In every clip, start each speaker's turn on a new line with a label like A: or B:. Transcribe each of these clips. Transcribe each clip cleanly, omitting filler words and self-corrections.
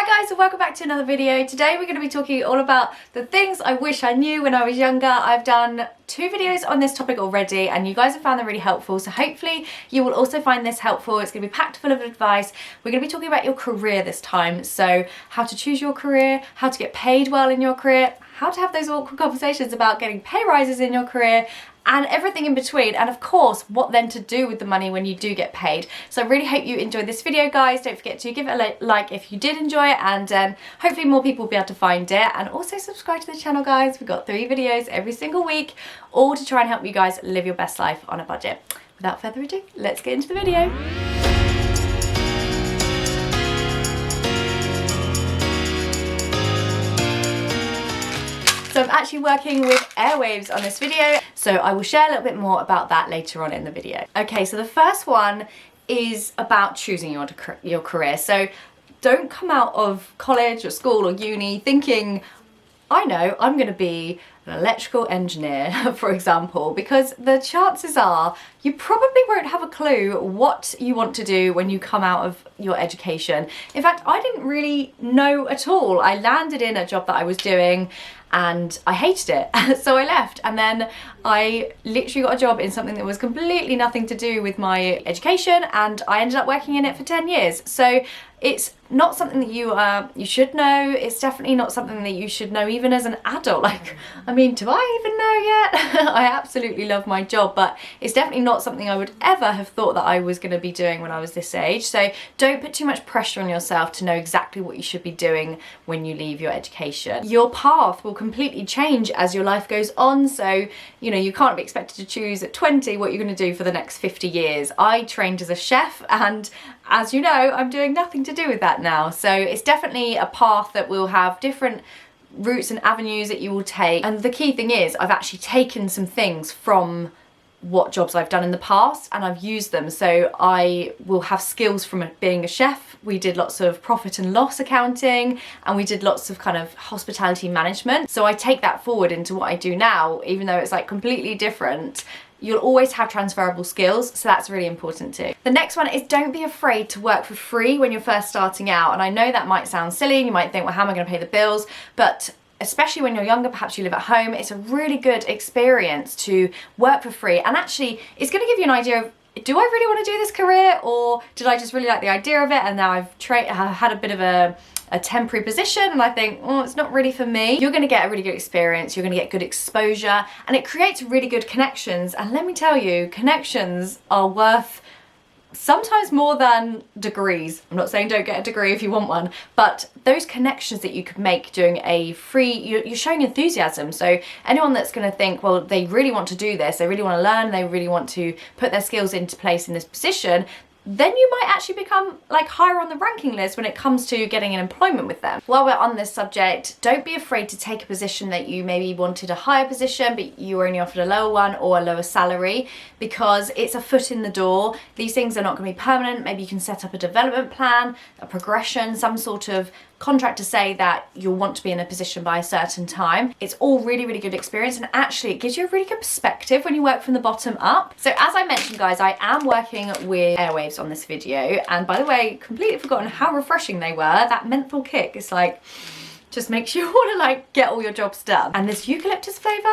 A: Hi guys, and welcome back to another video. Today we're going to be talking all about the things I wish I knew when I was younger. I've done 2 videos on this topic already and you guys have found them really helpful, so hopefully you will also find this helpful. It's going to be packed full of advice. We're going to be talking about your career this time, so how to choose your career, how to get paid well in your career, how to have those awkward conversations about getting pay rises in your career, and everything in between, and of course what then to do with the money when you do get paid. So I really hope you enjoyed this video, guys. Don't forget to give it a like if you did enjoy it, and hopefully more people will be able to find it. And also subscribe to the channel, guys. We've got 3 videos every single week, all to try and help you guys live your best life on a budget. Without further ado, let's get into the video. So I'm actually working with airwaves on this video, so I will share a little bit more about that later on in the video. Okay, so the first one is about choosing your career. So don't come out of college or school or uni thinking, I know, I'm going to be an electrical engineer, for example, because the chances are you probably won't have a clue what you want to do when you come out of your education. In fact, I didn't really know at all. I landed in a job that I was doing and I hated it, so I left, and then I literally got a job in something that was completely nothing to do with my education, and I ended up working in it for 10 years. So it's not something that you should know. It's definitely not something that you should know even as an adult. Like, I mean, do I even know yet? I absolutely love my job, but it's definitely not something I would ever have thought that I was going to be doing when I was this age. So don't put too much pressure on yourself to know exactly what you should be doing when you leave your education. Your path will completely change as your life goes on, so you know, you can't be expected to choose at 20 what you're going to do for the next 50 years. I trained as a chef, and as you know, I'm doing nothing to do with that now. So it's definitely a path that will have different routes and avenues that you will take. And the key thing is, I've actually taken some things from what jobs I've done in the past and I've used them. So I will have skills from being a chef. We did lots of profit and loss accounting, and we did lots of kind of hospitality management. So I take that forward into what I do now, even though it's like completely different. You'll always have transferable skills, so that's really important too. The next one is, don't be afraid to work for free when you're first starting out. And I know that might sound silly, and you might think, well, how am I going to pay the bills? But especially when you're younger, perhaps you live at home, it's a really good experience to work for free. And actually, it's going to give you an idea of, do I really want to do this career, or did I just really like the idea of it and now I've had a bit of a temporary position and I think, oh, it's not really for me. You're going to get a really good experience, you're going to get good exposure, and it creates really good connections. And let me tell you, connections are worth sometimes more than degrees. I'm not saying don't get a degree if you want one, but those connections that you could make doing a free, you're showing enthusiasm. So anyone that's going to think, well, they really want to do this, they really want to learn, they really want to put their skills into place in this position, then you might actually become like higher on the ranking list when it comes to getting an employment with them. While we're on this subject, don't be afraid to take a position that you maybe wanted a higher position but you were only offered a lower one or a lower salary, because it's a foot in the door. These things are not going to be permanent. Maybe you can set up a development plan, a progression, some sort of contract to say that you'll want to be in a position by a certain time. It's all really, really good experience, and actually it gives you a really good perspective when you work from the bottom up. So as I mentioned, guys, I am working with airwaves on this video, and by the way, completely forgotten how refreshing they were. That menthol kick is like, just makes you want to like get all your jobs done. And this eucalyptus flavour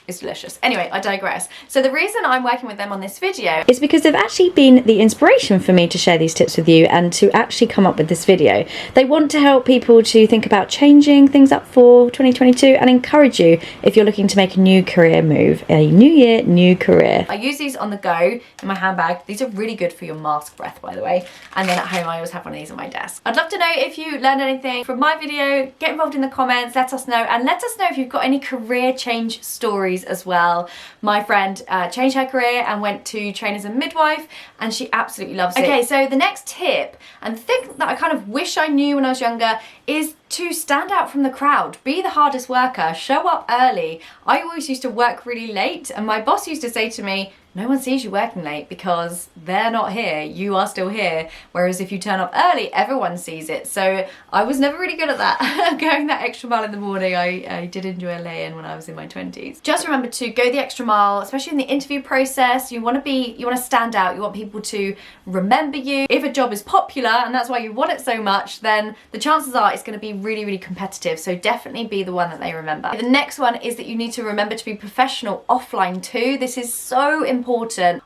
A: is delicious. Anyway, I digress. So the reason I'm working with them on this video is because they've actually been the inspiration for me to share these tips with you and to actually come up with this video. They want to help people to think about changing things up for 2022 and encourage you if you're looking to make a new career move. A new year, new career. I use these on the go in my handbag. These are really good for your mask breath, by the way. And then at home, I always have one of these on my desk. I'd love to know if you learned anything from my video. Get involved in the comments, let us know, and let us know if you've got any career change stories as well. My friend changed her career and went to train as a midwife, and she absolutely loves it. Okay, so the next tip, and the thing that I kind of wish I knew when I was younger, is to stand out from the crowd, be the hardest worker, show up early. I always used to work really late, and my boss used to say to me, no one sees you working late because they're not here, you are still here. Whereas if you turn up early, everyone sees it. So I was never really good at that, going that extra mile in the morning. I did enjoy a lay-in when I was in my 20s. Just remember to go the extra mile, especially in the interview process. You want to stand out, you want people to remember you. If a job is popular and that's why you want it so much, then the chances are it's going to be really, really competitive. So definitely be the one that they remember. The next one is that you need to remember to be professional offline too. This is so important.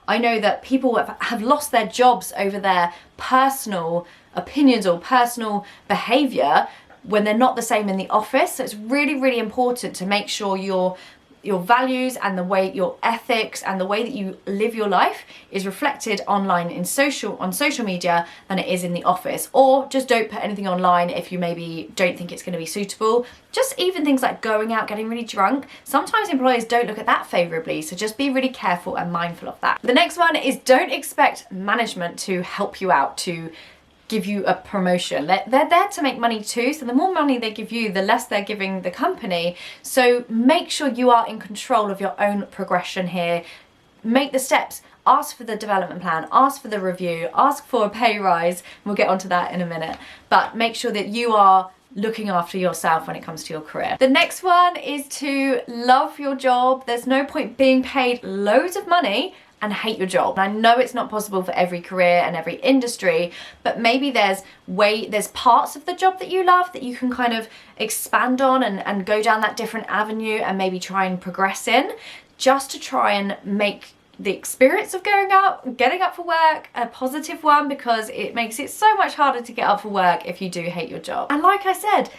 A: I know that people have lost their jobs over their personal opinions or personal behavior when they're not the same in the office. So it's really, really important to make sure your values and the way, your ethics and the way that you live your life is reflected online on social media than it is in the office. Or just don't put anything online if you maybe don't think it's going to be suitable. Just even things like going out, getting really drunk. Sometimes employers don't look at that favourably, so just be really careful and mindful of that. The next one is don't expect management to help you out, to give you a promotion. They're there to make money too, so the more money they give you, the less they're giving the company. So make sure you are in control of your own progression here. Make the steps. Ask for the development plan, ask for the review, ask for a pay rise. We'll get onto that in a minute. But make sure that you are looking after yourself when it comes to your career. The next one is to love your job. There's no point being paid loads of money and hate your job. And I know it's not possible for every career and every industry, but maybe there's parts of the job that you love that you can kind of expand on and go down that different avenue and maybe try and progress in, just to try and make the experience of getting up for work a positive one, because it makes it so much harder to get up for work if you do hate your job. And like I said,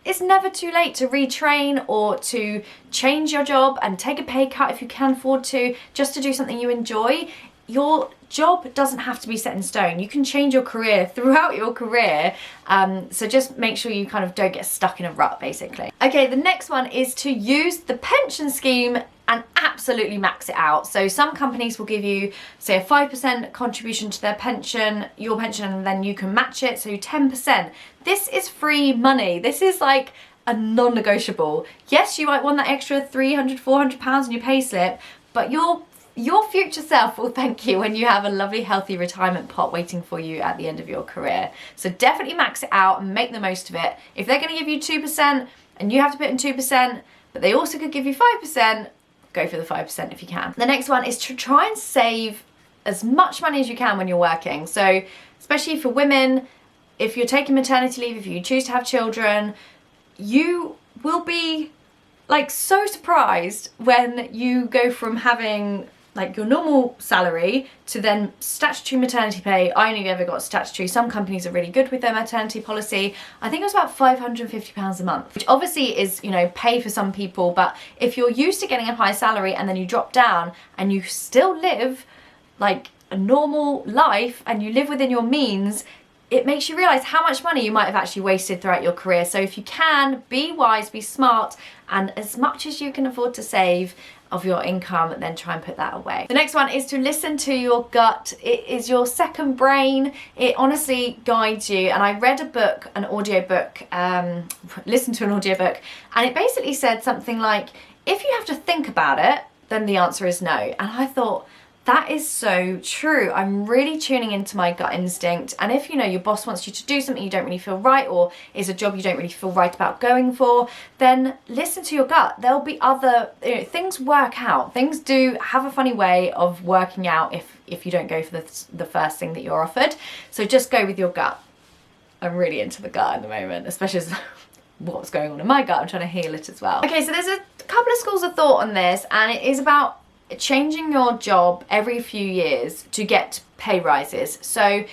A: it's never too late to retrain or to change your job and take a pay cut if you can afford to, just to do something you enjoy. Your job doesn't have to be set in stone. You can change your career throughout your career. So just make sure you kind of don't get stuck in a rut, basically. Okay, the next one is to use the pension scheme and absolutely max it out. So some companies will give you, say, a 5% contribution to their pension, your pension, and then you can match it, so 10%. This is free money. This is like a non-negotiable. Yes, you might want that extra £300, £400 in your pay slip, but your future self will thank you when you have a lovely, healthy retirement pot waiting for you at the end of your career. So definitely max it out and make the most of it. If they're going to give you 2% and you have to put in 2%, but they also could give you 5%, go for the 5% if you can. The next one is to try and save as much money as you can when you're working. So especially for women, if you're taking maternity leave, if you choose to have children, you will be like so surprised when you go from having like your normal salary to then statutory maternity pay. I only ever got statutory. Some companies are really good with their maternity policy. I think it was about £550 a month, which obviously is, you know, pay for some people. But if you're used to getting a high salary and then you drop down and you still live like a normal life and you live within your means, it makes you realise how much money you might have actually wasted throughout your career. So if you can, be wise, be smart, and as much as you can afford to save of your income, then try and put that away. The next one is to listen to your gut. It is your second brain. It honestly guides you. And I read a book, an audiobook, listened to an audiobook, and it basically said something like, if you have to think about it, then the answer is no. And I thought, that is so true. I'm really tuning into my gut instinct. And if, you know, your boss wants you to do something you don't really feel right, or is a job you don't really feel right about going for, then listen to your gut. There'll be other, you know, things work out. Things do have a funny way of working out if you don't go for the first thing that you're offered. So just go with your gut. I'm really into the gut at the moment, especially as what's going on in my gut. I'm trying to heal it as well. Okay, so there's a couple of schools of thought on this, and it is about changing your job every few years to get pay rises. So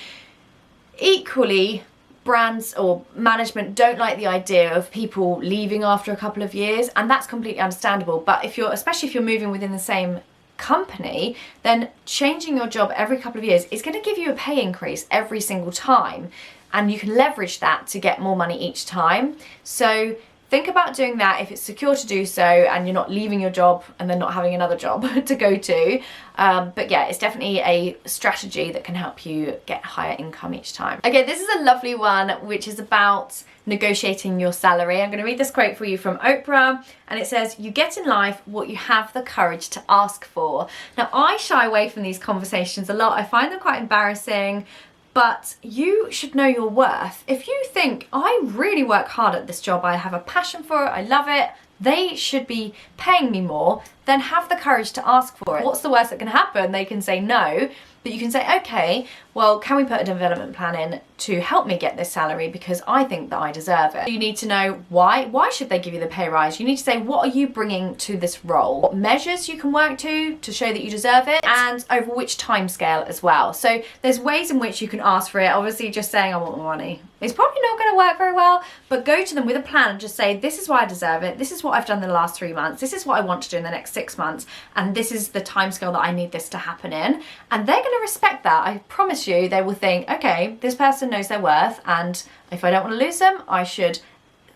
A: equally, brands or management don't like the idea of people leaving after a couple of years, and that's completely understandable. But especially if you're moving within the same company, then changing your job every couple of years is going to give you a pay increase every single time, and you can leverage that to get more money each time. So think about doing that if it's secure to do so and you're not leaving your job and then not having another job to go to. But yeah, it's definitely a strategy that can help you get higher income each time. Okay, this is a lovely one, which is about negotiating your salary. I'm going to read this quote for you from Oprah, and it says, "You get in life what you have the courage to ask for." Now, I shy away from these conversations a lot. I find them quite embarrassing, but you should know your worth. If you think, I really work hard at this job, I have a passion for it, I love it, they should be paying me more, then have the courage to ask for it. What's the worst that can happen? They can say no, but you can say, okay, well, can we put a development plan in to help me get this salary because I think that I deserve it. You need to know why. Why should they give you the pay rise? You need to say, what are you bringing to this role? What measures you can work to show that you deserve it, and over which time scale as well. So there's ways in which you can ask for it. Obviously, just saying I want more money is probably not going to work very well, but go to them with a plan and just say, this is why I deserve it. This is what I've done in the last 3 months. This is what I want to do in the next 6 months. And this is the time scale that I need this to happen in. And they're going to respect that. I promise you, they will think, okay, this person knows their worth, and if I don't want to lose them, I should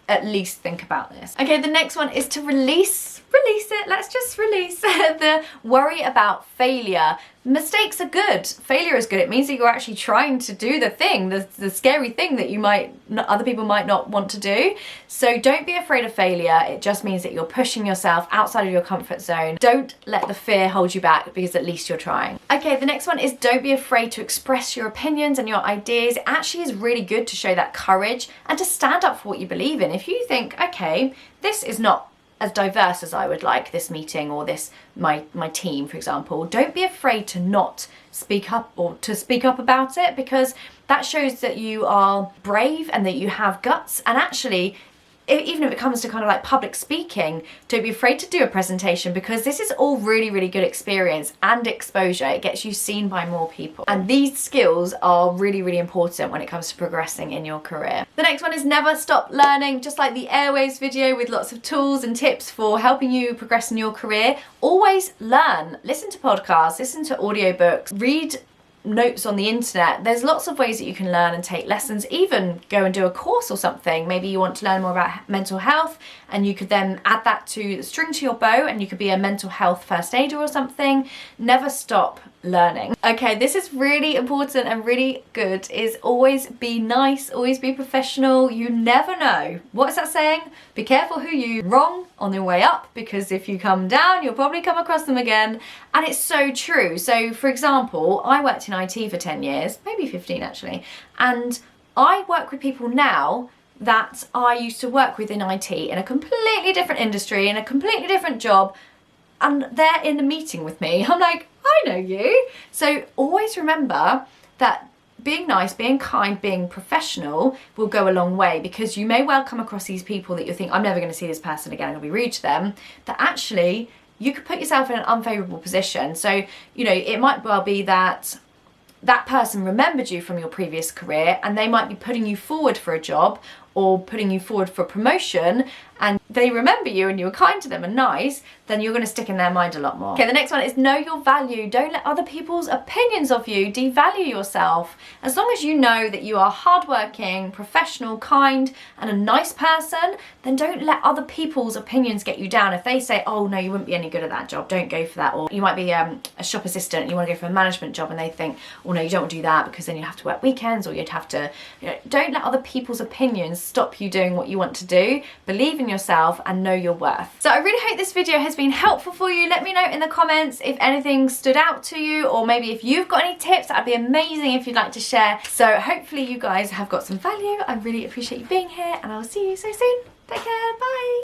A: at least think about this. Okay, the next one is to release it. Let's just release the worry about failure. Mistakes are good. Failure is good. It means that you're actually trying to do the thing, the scary thing that other people might not want to do. So don't be afraid of failure. It just means that you're pushing yourself outside of your comfort zone. Don't let the fear hold you back, because at least you're trying. Okay, the next one is don't be afraid to express your opinions and your ideas. It actually is really good to show that courage and to stand up for what you believe in. If you think, okay, this is not as diverse as I would like, this meeting or this my team, for example, don't be afraid to not speak up or to speak up about it, because that shows that you are brave and that you have guts. And actually, even if it comes to kind of like public speaking, don't be afraid to do a presentation, because this is all really, really good experience and exposure. It gets you seen by more people. And these skills are really, really important when it comes to progressing in your career. The next one is never stop learning. Just like the Airwaves video with lots of tools and tips for helping you progress in your career, always learn. Listen to podcasts, listen to audiobooks, read notes on the internet. There's lots of ways that you can learn and take lessons, even go and do a course or something. Maybe you want to learn more about mental health, and you could then add that to string to your bow, and you could be a mental health first aider or something. Never stop learning. Okay, this is really important and really good, is always be nice, always be professional. You never know. What's that saying? Be careful who you wrong on the way up, because if you come down, you'll probably come across them again. And it's so true. So for example, I worked in IT for 10 years, maybe 15 actually, and I work with people now that I used to work with in IT in a completely different industry, in a completely different job, and they're in a meeting with me. I'm like, I know you. So always remember that being nice, being kind, being professional will go a long way, because you may well come across these people that you think, I'm never going to see this person again, I'm going to be rude to them, that actually you could put yourself in an unfavourable position. So, you know, it might well be that that person remembered you from your previous career, and they might be putting you forward for a job or putting you forward for promotion, and they remember you and you were kind to them and nice, then you're going to stick in their mind a lot more. Okay, the next one is know your value. Don't let other people's opinions of you devalue yourself. As long as you know that you are hardworking, professional, kind, and a nice person, then don't let other people's opinions get you down. If they say, oh no, you wouldn't be any good at that job, don't go for that. Or you might be a shop assistant and you want to go for a management job, and they think, oh no, you don't want to do that because then you have to work weekends, or you'd have to, you know, don't let other people's opinions stop you doing what you want to do. Believe in yourself and know your worth. So I really hope this video has been helpful for you. Let me know in the comments if anything stood out to you, or maybe if you've got any tips. That'd be amazing if you'd like to share. So hopefully you guys have got some value. I really appreciate you being here, and I'll see you so soon. Take care, bye.